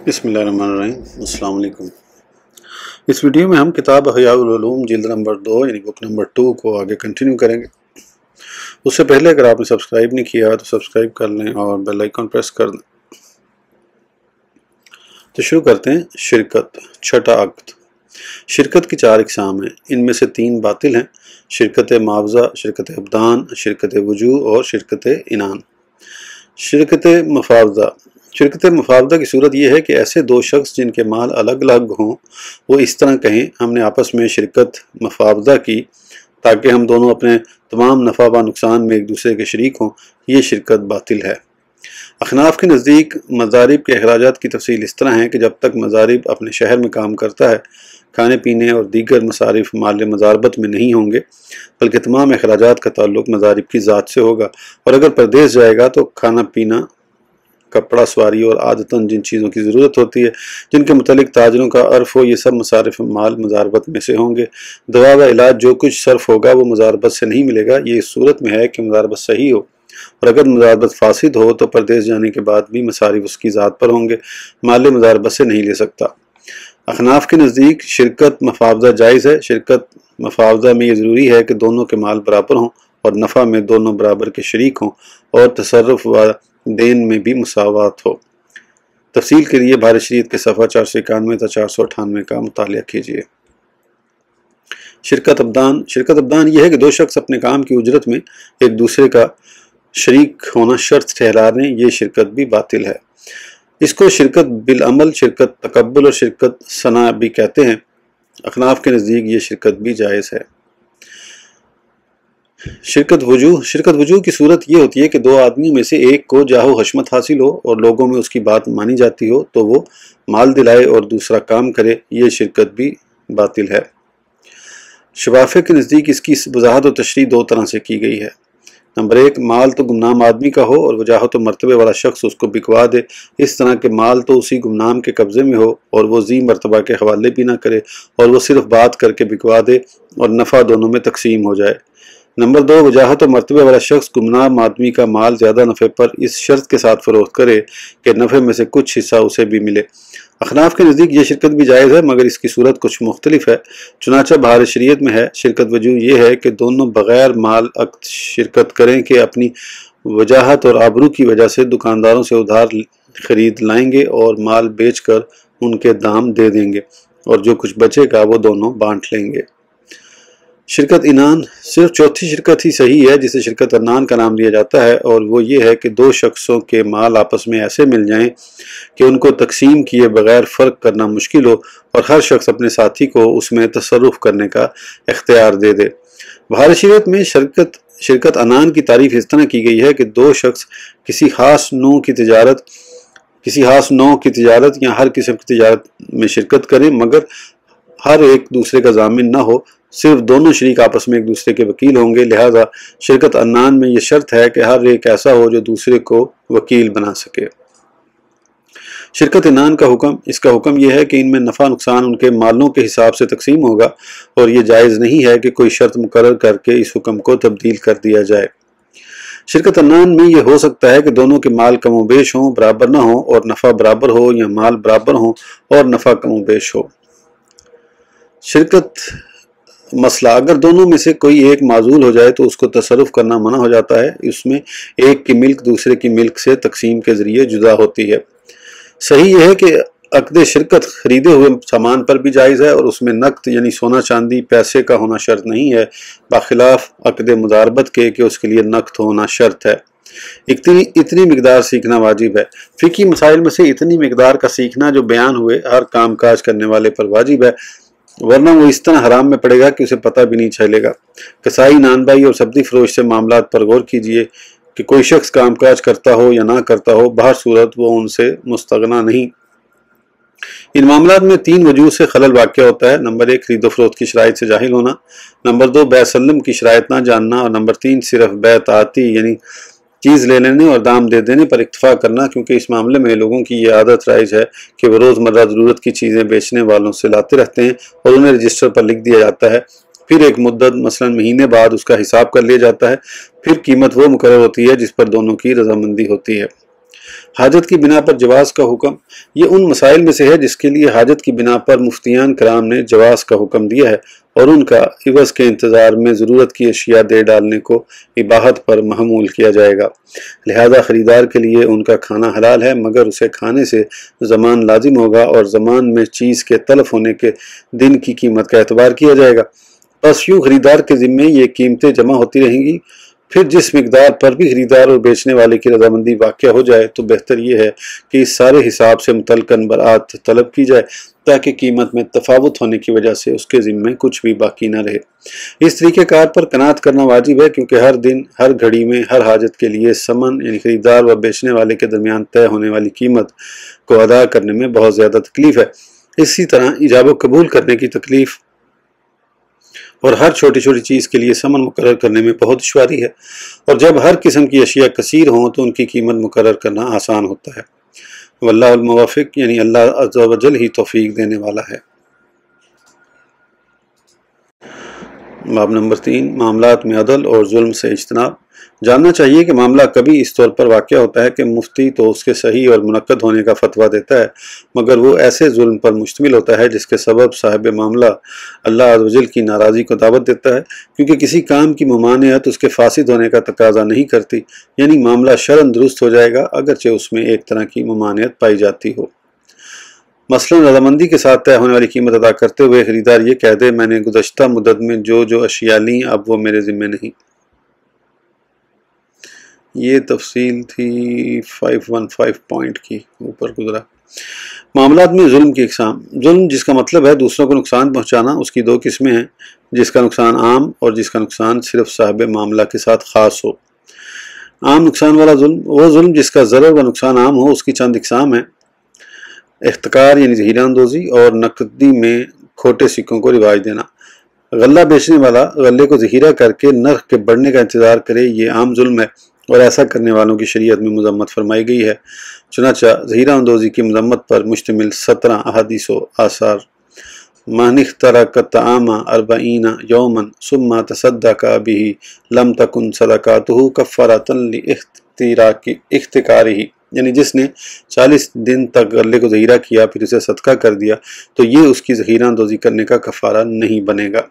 بسم اللہ الرحمن الرحیم۔ السلام علیکم۔ اس ویڈیو میں ہم کتاب احیاء العلوم جلد نمبر 2 یعنی بک نمبر 2 کو آگے کنٹینیو کریں گے۔ اس سے پہلے اگر آپ نے سبسکرائب نہیں کیا تو سبسکرائب کر لیں اور بیل آئیکن پریس کر دیں۔ تو شروع کرتے ہیں۔ شرکت، چھٹا عقد۔ شرکت کی 4 اقسام ہیں، ان میں سے 3 باطل ہیں: شرکت معاوضہ، شرکت ابدان، شرکت وجوہ اور شرکت عنان۔ شرکت مفاوضہ۔ شرکت مفاوضہ کی صورت یہ ہے کہ ایسے 2 شخص جن کے مال الگ الگ ہوں وہ اس طرح کہیں ہم نے آپس میں شرکت مفاوضہ کی تاکہ ہم دونوں اپنے تمام نفع و نقصان میں ایک دوسرے کے شریک ہوں، یہ شرکت باطل ہے۔ احناف کے نزدیک مضارب کے اخراجات کی تفصیل اس طرح ہے کہ جب تک مضارب اپنے شہر میں کام کرتا ہے کھانے پینے اور دیگر مصارف مال مضاربت میں نہیں ہوں گے، بلکہ تمام اخراجات کا تعلق مضارب کی ذات سے ہوگا، اور اگر پردیس جائے گا تو کھانا پینا، کپڑا سواری اور عادتاً جن چیزوں کی ضرورت ہوتی ہے جن کے متعلق تاجروں کا عرف ہو، یہ سب مصارف مال مضاربت میں سے ہوں گے۔ دوا و علاج جو کچھ صرف ہوگا وہ مضاربت سے نہیں ملے گا، یہ اس صورت میں ہے کہ مضاربت صحیح ہو، اور اگر مضاربت فاسد ہو تو پردیس جانے کے بعد بھی مصارف اس کی ذات پر ہوں گے، مال مضاربت سے نہیں لے سکتا۔ احناف کے نزدیک شرکت مفاوضہ جائز ہے۔ شرکت مفاوضہ میں یہ ضروری ہے کہ دونوں کے مال برابر ہوں اور نفع میں دونوں برابر کے شریک ہوں اور تصرف و دین میں بھی مساوات ہو۔ تفصیل کے لیے بہار شریعت کے صفحہ 491 تا 498 کا مطالعہ کیجیے۔ شرکت ابدان۔ شرکت ابدان یہ ہے کہ 2 شخص اپنے کام کی اجرت میں ایک دوسرے کا شریک ہونا شرط ٹھہرا لیں، یہ شرکت بھی باطل ہے۔ اس کو شرکت بالعمل، شرکت تقبل اور شرکت ثنا بھی کہتے ہیں۔ احناف کے نزدیک یہ شرکت بھی جائز ہے۔ شرکت وجوہ۔ شرکت وجوہ کی صورت یہ ہوتی ہے کہ 2 آدمیوں میں سے ایک کو جاہ و حشمت حاصل ہو اور لوگوں میں اس کی بات مانی جاتی ہو تو وہ مال دلائے اور دوسرا کام کرے، یہ شرکت بھی باطل ہے۔ شوافع کے نزدیک اس کی وضاحت و تشریح 2 طرح سے کی گئی ہے۔ نمبر 1، مال تو گمنام آدمی کا ہو اور وجاہت و مرتبے والا شخص اس کو بکوا دے، اس طرح کہ مال تو اسی گمنام کے قبضے میں ہو اور وہ ذی مرتبہ کے حوالے بھی نہ کرے اور وہ صرف بات کر کے بکوا دے اور نفع دونوں میں تقسیم ہو جائے۔ نمبر 2، وجاہت و مرتبے والا شخص گمنام آدمی کا مال زیادہ نفع پر اس شرط کے ساتھ فروخت کرے کہ نفع میں سے کچھ حصہ اسے بھی ملے۔ احناف کے نزدیک یہ شرکت بھی جائز ہے، مگر اس کی صورت کچھ مختلف ہے۔ چنانچہ بہار شریعت میں ہے، شرکت وجوہ یہ ہے کہ دونوں بغیر مال عقد شرکت کریں کہ اپنی وجاہت اور آبرو کی وجہ سے دکانداروں سے ادھار خرید لائیں گے اور مال بیچ کر ان کے دام دے دیں گے اور جو کچھ بچے گا وہ دونوں بانٹ لیں گے۔ شرکت عنان۔ صرف چوتھی شرکت ہی صحیح ہے جسے شرکت عنان کا نام دیا جاتا ہے، اور وہ یہ ہے کہ 2 شخصوں کے مال آپس میں ایسے مل جائیں کہ ان کو تقسیم کیے بغیر فرق کرنا مشکل ہو اور ہر شخص اپنے ساتھی کو اس میں تصرف کرنے کا اختیار دے دے۔ بہار شریعت میں شرکت عنان کی تعریف اس طرح کی گئی ہے کہ 2 شخص کسی خاص نوع کی تجارت یا ہر قسم کی تجارت میں شرکت کریں، مگر ہر ایک دوسرے کا ضامن نہ ہو، صرف دونوں شریک آپس میں ایک دوسرے کے وکیل ہوں گے۔ لہذا شرکت عنان میں یہ شرط ہے کہ ہر ایک ایسا ہو جو دوسرے کو وکیل بنا سکے۔ شرکت عنان کا حکم۔ اس کا حکم یہ ہے کہ ان میں نفع نقصان ان کے مالوں کے حساب سے تقسیم ہوگا اور یہ جائز نہیں ہے کہ کوئی شرط مقرر کر کے اس حکم کو تبدیل کر دیا جائے۔ شرکت عنان میں یہ ہو سکتا ہے کہ دونوں کے مال کم و بیش ہوں، برابر نہ ہوں اور نفع برابر ہو، یا مال برابر ہوں اور نفع کم و بیش ہو۔ شرکت مسئلہ۔ اگر دونوں میں سے کوئی ایک معزول ہو جائے تو اس کو تصرف کرنا منع ہو جاتا ہے، اس میں ایک کی ملک دوسرے کی ملک سے تقسیم کے ذریعے جدا ہوتی ہے۔ صحیح یہ ہے کہ عقد شرکت خریدے ہوئے سامان پر بھی جائز ہے اور اس میں نقد یعنی سونا چاندی پیسے کا ہونا شرط نہیں ہے، بخلاف عقد مضاربت کے کہ اس کے لیے نقد ہونا شرط ہے۔ اتنی مقدار سیکھنا واجب ہے۔ فقہی مسائل میں سے اتنی مقدار کا سیکھنا جو بیان ہوئے ہر کام کاج کرنے والے پر واجب ہے، ورنہ وہ اس طرح حرام میں پڑے گا کہ اسے پتہ بھی نہیں چلے گا۔ کسائی، نان بائی اور سبزی فروش سے معاملات پر غور کیجیے کہ کوئی شخص کام کاج کرتا ہو یا نہ کرتا ہو، بہر صورت وہ ان سے مستغنی نہیں۔ ان معاملات میں 3 وجوہ سے خلل واقع ہوتا ہے۔ نمبر 1، خرید و فروخت کی شرائط سے جاہل ہونا۔ نمبر 2، بیع سلم کی شرائط نہ جاننا۔ اور نمبر 3، صرف بیع تعاطی یعنی چیز لے لینے اور دام دے دینے پر اکتفا کرنا، کیونکہ اس معاملے میں لوگوں کی یہ عادت رائج ہے کہ وہ روزمرہ ضرورت کی چیزیں بیچنے والوں سے لاتے رہتے ہیں اور انہیں رجسٹر پر لکھ دیا جاتا ہے، پھر ایک مدت مثلا مہینے بعد اس کا حساب کر لیا جاتا ہے، پھر قیمت وہ مقرر ہوتی ہے جس پر دونوں کی رضامندی ہوتی ہے۔ حاجت کی بنا پر جواز کا حکم، یہ ان مسائل میں سے ہے جس کے لیے حاجت کی بنا پر مفتیان کرام نے جواز کا حکم دیا ہے اور ان کا عوض کے انتظار میں ضرورت کی اشیاء دے ڈالنے کو اباحت پر محمول کیا جائے گا۔ لہذا خریدار کے لیے ان کا کھانا حلال ہے، مگر اسے کھانے سے زمان لازم ہوگا اور زمان میں چیز کے تلف ہونے کے دن کی قیمت کا اعتبار کیا جائے گا۔ بس یوں خریدار کے ذمے یہ قیمتیں جمع ہوتی رہیں گی۔ پھر جس مقدار پر بھی خریدار اور بیچنے والے کی رضامندی واقع ہو جائے تو بہتر یہ ہے کہ اس سارے حساب سے متعلقاً برآت طلب کی جائے تاکہ قیمت میں تفاوت ہونے کی وجہ سے اس کے ذمے کچھ بھی باقی نہ رہے۔ اس طریقہ کار پر قناعت کرنا واجب ہے، کیونکہ ہر دن ہر گھڑی میں ہر حاجت کے لیے ثمن یعنی خریدار و بیچنے والے کے درمیان طے ہونے والی قیمت کو ادا کرنے میں بہت زیادہ تکلیف ہے۔ اسی طرح ایجاب و قبول کرنے کی تکلیف اور ہر چھوٹی چھوٹی چیز کے لیے ثمن مقرر کرنے میں بہت دشواری ہے، اور جب ہر قسم کی اشیاء کثیر ہوں تو ان کی قیمت مقرر کرنا آسان ہوتا ہے۔ واللہ الموفق، یعنی اللہ عز و جل ہی توفیق دینے والا ہے۔ باب نمبر 3، معاملات میں عدل اور ظلم سے اجتناب۔ جاننا چاہیے کہ معاملہ کبھی اس طور پر واقع ہوتا ہے کہ مفتی تو اس کے صحیح اور منعقد ہونے کا فتویٰ دیتا ہے، مگر وہ ایسے ظلم پر مشتمل ہوتا ہے جس کے سبب صاحب معاملہ اللہ عز و جل کی ناراضی کو دعوت دیتا ہے، کیونکہ کسی کام کی ممانعت اس کے فاسد ہونے کا تقاضا نہیں کرتی، یعنی معاملہ شرعاً درست ہو جائے گا اگرچہ اس میں ایک طرح کی ممانعت پائی جاتی ہو۔ مثلاً رضامندی کے ساتھ طے ہونے والی قیمت ادا کرتے ہوئے خریدار یہ کہہ دے میں نے گزشتہ مدت میں جو اشیاء لیں اب وہ میرے ذمے نہیں۔ یہ تفصیل تھی 515 پوائنٹ کی، اوپر گزرا۔ معاملات میں ظلم کی اقسام۔ ظلم جس کا مطلب ہے دوسروں کو نقصان پہنچانا، اس کی دو قسمیں ہیں، جس کا نقصان عام اور جس کا نقصان صرف صاحب معاملہ کے ساتھ خاص ہو۔ عام نقصان والا ظلم وہ ظلم جس کا ضرر و نقصان عام ہو، اس کی چند اقسام ہیں: احتکار یعنی ذخیرہ اندوزی اور نقدی میں کھوٹے سکوں کو رواج دینا۔ غلہ بیچنے والا غلے کو ذخیرہ کر کے نرخ کے بڑھنے کا انتظار کرے، یہ عام ظلم ہے اور ایسا کرنے والوں کی شریعت میں مذمت فرمائی گئی ہے۔ چنانچہ ذخیرہ اندوزی کی مذمت پر مشتمل 17 احادیث و آثار: من اخترق الطعام 40 یوما ثم تصدق به لم تکن صدقاته کفارۃ لاحتکارہ، یعنی جس نے 40 دن تک غلے کو ذخیرہ کیا پھر اسے صدقہ کر دیا تو یہ اس کی ذخیرہ اندوزی کرنے کا کفارہ نہیں بنے گا۔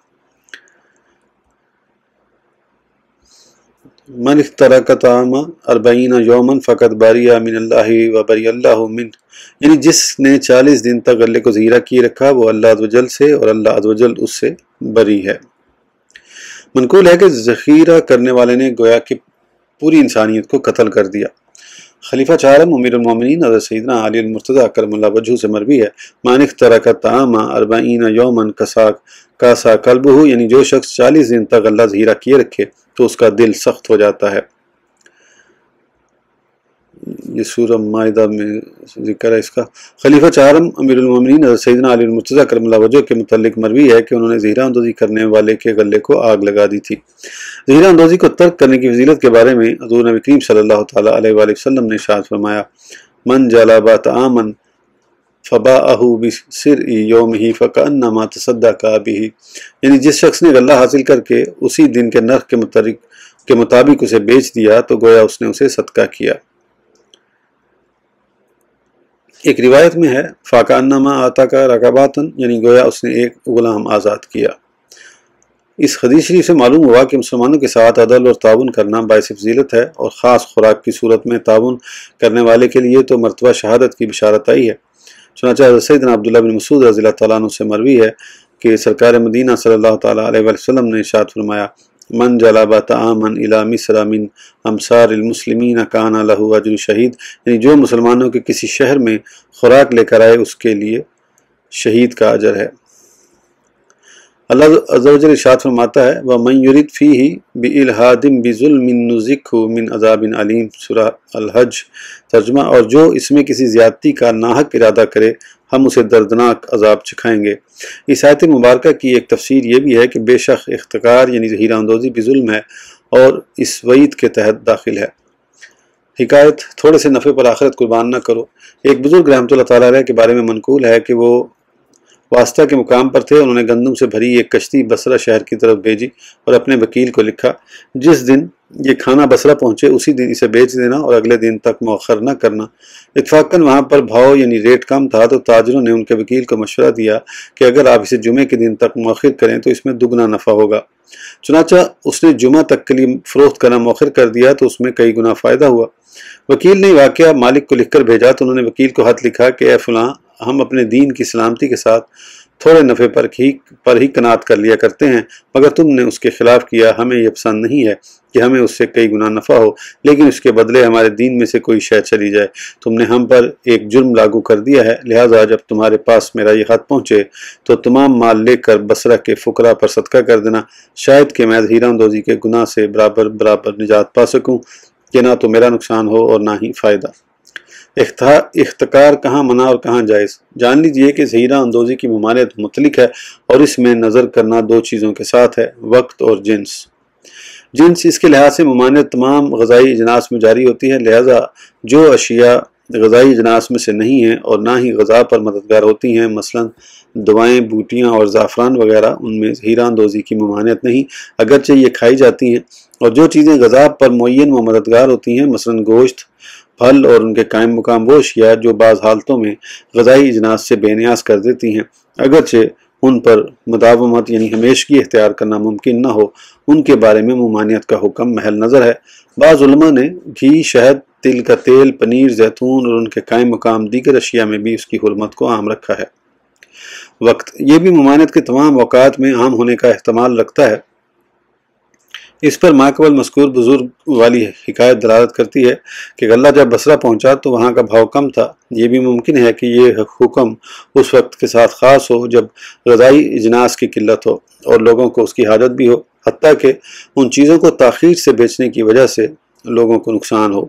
من اخترق الطعام 40 یوما فقد بری من اللہ و بری اللہ منہ، یعنی جس نے 40 دن تک غلے کو ذخیرہ کیے رکھا وہ اللہ عز و جل سے اور اللہ عز و جل اس سے بری ہے۔ منقول ہے کہ ذخیرہ کرنے والے نے گویا کہ پوری انسانیت کو قتل کر دیا۔ خلیفہ چہارم امیر المومنین حضرت سیدنا علی المرتضیٰ کرم اللہ وجہہ سے مروی ہے: من اخترق الطعام 40 یوما کاسا قلبہ، یعنی جو شخص 40 دن تک غلہ ذخیرہ کیے رکھے تو اس کا دل سخت ہو جاتا ہے۔ یہ سورہ مائدہ میں ذکر ہے اس کا۔ خلیفہ چہارم امیر المومنین حضرت سیدنا علی المرتضیٰ کرم اللہ وجہہ کے متعلق مروی ہے کہ انہوں نے ذخیرہ اندوزی کرنے والے کے غلے کو آگ لگا دی تھی۔ ذخیرہ اندوزی کو ترک کرنے کی فضیلت کے بارے میں حضور نبی کریم صلی اللہ تعالیٰ علیہ وآلہ وسلم نے ارشاد فرمایا: من جلب طعاما فباعہ بسرع یومہ فکأنما تصدق بہ، یعنی جس شخص نے غلہ حاصل کر کے اسی دن کے نرخ کے مطابق اسے بیچ دیا تو گویا اس نے اسے صدقہ کیا۔ ایک روایت میں ہے فَكَأَنَّمَا أَعْتَقَ رَقَبَةً، یعنی گویا اس نے ایک غلام آزاد کیا۔ اس حدیث شریف سے معلوم ہوا کہ مسلمانوں کے ساتھ عدل اور تعاون کرنا باعث فضیلت ہے، اور خاص خوراک کی صورت میں تعاون کرنے والے کے لیے تو مرتبہ شہادت کی بشارت آئی ہے۔ چنانچہ حضرت سیدنا عبداللہ بن مسعود رضی اللہ تعالیٰ عنہ سے مروی ہے کہ سرکار مدینہ صلی اللہ تعالیٰ علیہ وآلہ وسلم نے ارشاد فرمایا: من جلب طعاما الی مصر من امصار المسلمین کان لہ اجر شہید، یعنی جو مسلمانوں کے کسی شہر میں خوراک لے کر آئے اس کے لیے شہید کا اجر ہے۔ اللہ عز و جل ارشاد فرماتا ہے: وَمَن يُرِدْ فِيهِ بِإِلْحَادٍ بِظُلْمٍ نُذِقْهُ مِنْ عَذَابٍ عَلِيمٍ، سورہ الحج ترجمہ، اور جو اس میں کسی زیادتی کا ناحق ارادہ کرے ہم اسے دردناک عذاب چکھائیں گے۔ اس آیت مبارکہ کی ایک تفسیر یہ بھی ہے کہ بے شک احتکار یعنی ذخیرہ اندوزی بھی ظلم ہے اور اس وعید کے تحت داخل ہے۔ حکایت: تھوڑے سے نفع پر آخرت قربان نہ کرو۔ ایک بزرگ رحمۃ اللہ تعالیٰ علیہ کے بارے میں منقول ہے کہ وہ واسطہ کے مقام پر تھے، انہوں نے گندم سے بھری ایک کشتی بصرہ شہر کی طرف بھیجی اور اپنے وکیل کو لکھا، جس دن یہ کھانا بصرہ پہنچے اسی دن اسے بیچ دینا اور اگلے دن تک مؤخر نہ کرنا۔ اتفاقاً وہاں پر بھاؤ یعنی ریٹ کم تھا، تو تاجروں نے ان کے وکیل کو مشورہ دیا کہ اگر آپ اسے جمعے کے دن تک مؤخر کریں تو اس میں دگنا نفع ہوگا۔ چنانچہ اس نے جمعہ تک کے لیے فروخت کرنا مؤخر کر دیا تو اس میں کئی گنا فائدہ ہوا۔ وکیل نے واقعہ مالک کو لکھ کر بھیجا تو انہوں نے وکیل کو خط لکھا کہ اے فلاں، ہم اپنے دین کی سلامتی کے ساتھ تھوڑے نفع پر ہی قناعت کر لیا کرتے ہیں، مگر تم نے اس کے خلاف کیا، ہمیں یہ پسند نہیں ہے کہ ہمیں اس سے کئی گنا نفع ہو، لیکن اس کے بدلے ہمارے دین میں سے کوئی شے چلی جائے۔ تم نے ہم پر ایک جرم لاگو کر دیا ہے، لہٰذا جب تمہارے پاس میرا یہ خط پہنچے تو تمام مال لے کر بصرہ کے فقراء پر صدقہ کر دینا، شاید کہ میں ظہیرہ اندوزی کے گناہ سے برابر نجات پا سکوں کہ نہ تو میرا نقصان ہو اور نہ ہی فائدہ۔ احتکار کہاں منع اور کہاں جائز؟ جان لیجئے کہ ظہیرہ اندوزی کی ممانعت مطلق ہے اور اس میں نظر کرنا دو چیزوں کے ساتھ ہے، وقت اور جنس۔ جنس اس کے لحاظ سے ممانعت تمام غذائی اجناس میں جاری ہوتی ہے، لہذا جو اشیاء غذائی اجناس میں سے نہیں ہیں اور نہ ہی غذا پر مددگار ہوتی ہیں، مثلا دوائیں، بوٹیاں اور زعفران وغیرہ، ان میں ظہیرہ اندوزی کی ممانعت نہیں، اگرچہ یہ کھائی جاتی ہیں۔ اور جو چیزیں غذا پر معین و مددگار ہوتی ہیں، مثلا گوشت، پھل اور ان کے قائم مقام وہ اشیاء جو بعض حالتوں میں غذائی اجناس سے بے نیاز کر دیتی ہیں، اگرچہ ان پر مداومت یعنی ہمیشگی اختیار کرنا ممکن نہ ہو، ان کے بارے میں ممانعت کا حکم محل نظر ہے۔ بعض علماء نے گھی، شہد، تل کا تیل، پنیر، زیتون اور ان کے قائم مقام دیگر اشیاء میں بھی اس کی حرمت کو عام رکھا ہے۔ وقت یہ بھی ممانعت کے تمام اوقات میں عام ہونے کا احتمال رکھتا ہے۔ اس پر ماقبل مذکور بزرگ والی حکایت دلالت کرتی ہے کہ غلہ جب بصرہ پہنچا تو وہاں کا بھاؤ کم تھا۔ یہ بھی ممکن ہے کہ یہ حکم اس وقت کے ساتھ خاص ہو جب غذائی اجناس کی قلت ہو اور لوگوں کو اس کی حاجت بھی ہو، حتیٰ کہ ان چیزوں کو تاخیر سے بیچنے کی وجہ سے لوگوں کو نقصان ہو،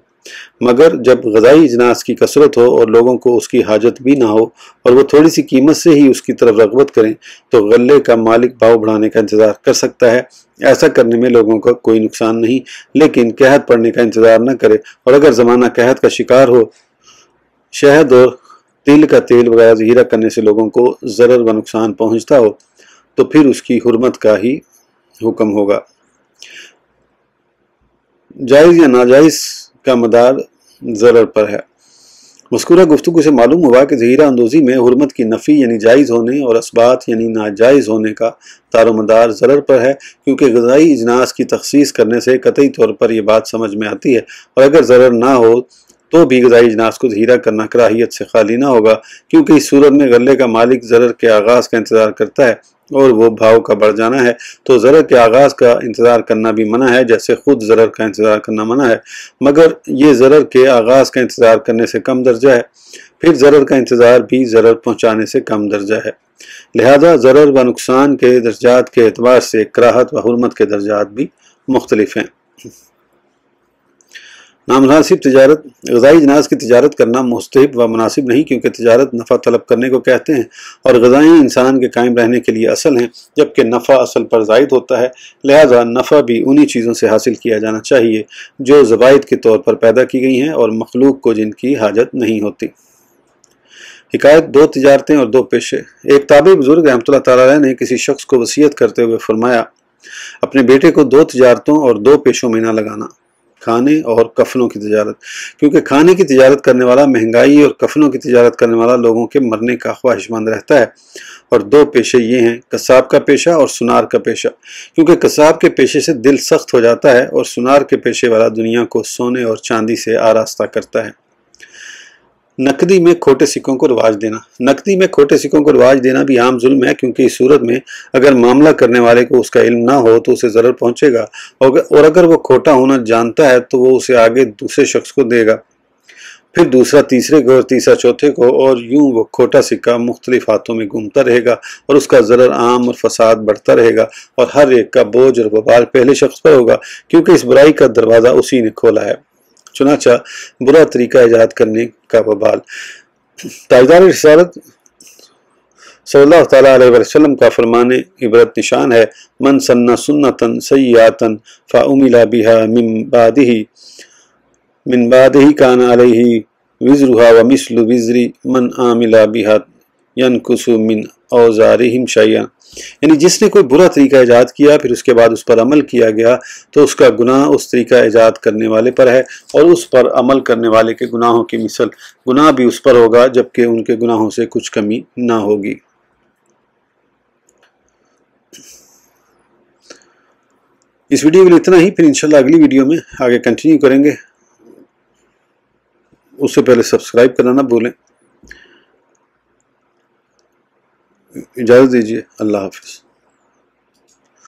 مگر جب غذائی اجناس کی کثرت ہو اور لوگوں کو اس کی حاجت بھی نہ ہو اور وہ تھوڑی سی قیمت سے ہی اس کی طرف رغبت کریں تو غلے کا مالک بھاؤ بڑھانے کا انتظار کر سکتا ہے۔ ایسا کرنے میں لوگوں کا کوئی نقصان نہیں، لیکن قحط پڑنے کا انتظار نہ کرے، اور اگر زمانہ قحط کا شکار ہو، شہد اور تل کا تیل وغیرہ ذخیرہ کرنے سے لوگوں کو ضرر و نقصان پہنچتا ہو تو پھر اس کی حرمت کا ہی حکم ہوگا۔ جائز یا ناجائز کا مدار ضرر پر ہے۔ مذکورہ گفتگو سے معلوم ہوا کہ ظہیرہ اندوزی میں حرمت کی نفی یعنی جائز ہونے اور اثبات یعنی ناجائز ہونے کا دار و مدار ضرر پر ہے، کیونکہ غذائی اجناس کی تخصیص کرنے سے قطعی طور پر یہ بات سمجھ میں آتی ہے، اور اگر ضرر نہ ہو تو بھی غذائی اجناس کو ظہیرہ کرنا کراہیت سے خالی نہ ہوگا، کیونکہ اس صورت میں غلے کا مالک ضرر کے آغاز کا انتظار کرتا ہے اور وہ بھاؤ کا بڑھ جانا ہے، تو ضرر کے آغاز کا انتظار کرنا بھی منع ہے، جیسے خود ضرر کا انتظار کرنا منع ہے، مگر یہ ضرر کے آغاز کا انتظار کرنے سے کم درجہ ہے، پھر ضرر کا انتظار بھی ضرر پہنچانے سے کم درجہ ہے، لہذا ضرر و نقصان کے درجات کے اعتبار سے کراہت و حرمت کے درجات بھی مختلف ہیں۔ نامناسب تجارت۔ غذائی اجناس کی تجارت کرنا مستحب و مناسب نہیں، کیونکہ تجارت نفع طلب کرنے کو کہتے ہیں اور غذائیں انسان کے قائم رہنے کے لیے اصل ہیں، جبکہ نفع اصل پر زائد ہوتا ہے، لہذا نفع بھی انہی چیزوں سے حاصل کیا جانا چاہیے جو زوائد کے طور پر پیدا کی گئی ہیں اور مخلوق کو جن کی حاجت نہیں ہوتی۔ حکایت دو تجارتیں اور دو پیشے۔ ایک تابعی بزرگ رحمۃ اللہ تعالیٰ علیہ نے کسی شخص کو وصیت کرتے ہوئے فرمایا، اپنے بیٹے کو دو تجارتوں اور دو پیشوں میں نہ لگانا، کھانے اور کفنوں کی تجارت، کیونکہ کھانے کی تجارت کرنے والا مہنگائی اور کفنوں کی تجارت کرنے والا لوگوں کے مرنے کا خواہش مند رہتا ہے، اور دو پیشے یہ ہیں، قصاب کا پیشہ اور سنار کا پیشہ، کیونکہ قصاب کے پیشے سے دل سخت ہو جاتا ہے اور سنار کے پیشے والا دنیا کو سونے اور چاندی سے آراستہ کرتا ہے۔ نقدی میں کھوٹے سکوں کو رواج دینا۔ نقدی میں کھوٹے سکوں کو رواج دینا بھی عام ظلم ہے، کیونکہ اس صورت میں اگر معاملہ کرنے والے کو اس کا علم نہ ہو تو اسے ضرر پہنچے گا، اور اگر وہ کھوٹا ہونا جانتا ہے تو وہ اسے آگے دوسرے شخص کو دے گا، پھر دوسرا تیسرے کو اور تیسرا چوتھے کو، اور یوں وہ کھوٹا سکہ مختلف ہاتھوں میں گھومتا رہے گا اور اس کا ضرر عام اور فساد بڑھتا رہے گا، اور ہر ایک کا بوجھ اور وبال پہلے شخص پر ہوگا، کیونکہ اس برائی کا دروازہ اسی نے کھولا ہے۔ چنانچہ برا طریقہ ایجاد کرنے کا وبال۔ تاجدار رسالت صلی اللہ تعالیٰ علیہ وسلم کا فرمان عبرت نشان ہے، من سن سنتن سیئاتن فعمل بها من بعدہ کان علیہ وزرها ومثل وزر من عامل بها ينقص من اوزارہم شیئا، یعنی جس نے کوئی برا طریقہ ایجاد کیا پھر اس کے بعد اس پر عمل کیا گیا تو اس کا گناہ اس طریقہ ایجاد کرنے والے پر ہے، اور اس پر عمل کرنے والے کے گناہوں کی مثل گناہ بھی اس پر ہوگا جبکہ ان کے گناہوں سے کچھ کمی نہ ہوگی۔ اس ویڈیو کے لیے اتنا ہی، پھر انشاءاللہ اگلی ویڈیو میں آگے کنٹینیو کریں گے۔ اس سے پہلے سبسکرائب کرنا نہ بھولیں۔ اجازت دیجیے، اللہ حافظ۔